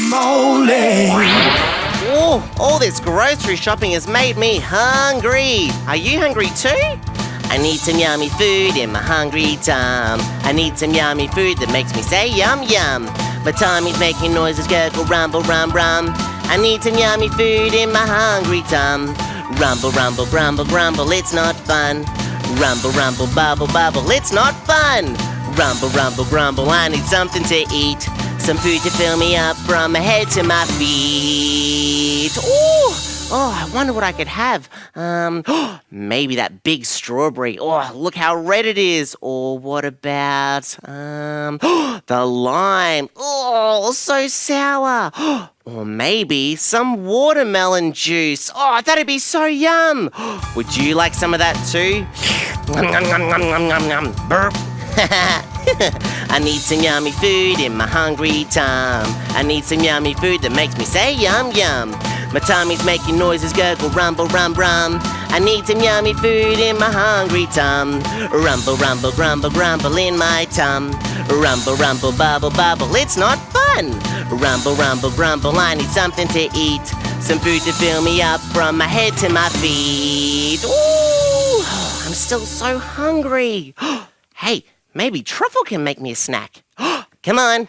Crocamole. Oh, all this grocery shopping has made me hungry. Are you hungry too? I need some yummy food in my hungry tum. I need some yummy food that makes me say yum yum. My tummy's making noises, gurgle, rumble, rum rum. I need some yummy food in my hungry tum. Rumble, rumble, grumble, grumble, it's not fun. Rumble, rumble, bubble, bubble, it's not fun. Rumble, rumble, grumble, I need something to eat. Some food to fill me up from my head to my feet. Oh, I wonder what I could have. Maybe that big strawberry. Oh, look how red it is. Or what about, the lime. Oh, so sour. Or maybe some watermelon juice. Oh, that'd be so yum. Would you like some of that too? Burp. I need some yummy food in my hungry tum. I need some yummy food that makes me say yum yum. My tummy's making noises, gurgle, rumble, rum rum. I need some yummy food in my hungry tum. Rumble, rumble, grumble, grumble in my tum. Rumble, rumble, bubble, bubble, it's not fun. Rumble, rumble, grumble, I need something to eat. Some food to fill me up from my head to my feet. Ooh, I'm still so hungry. Hey, maybe Truffle can make me a snack. Come on.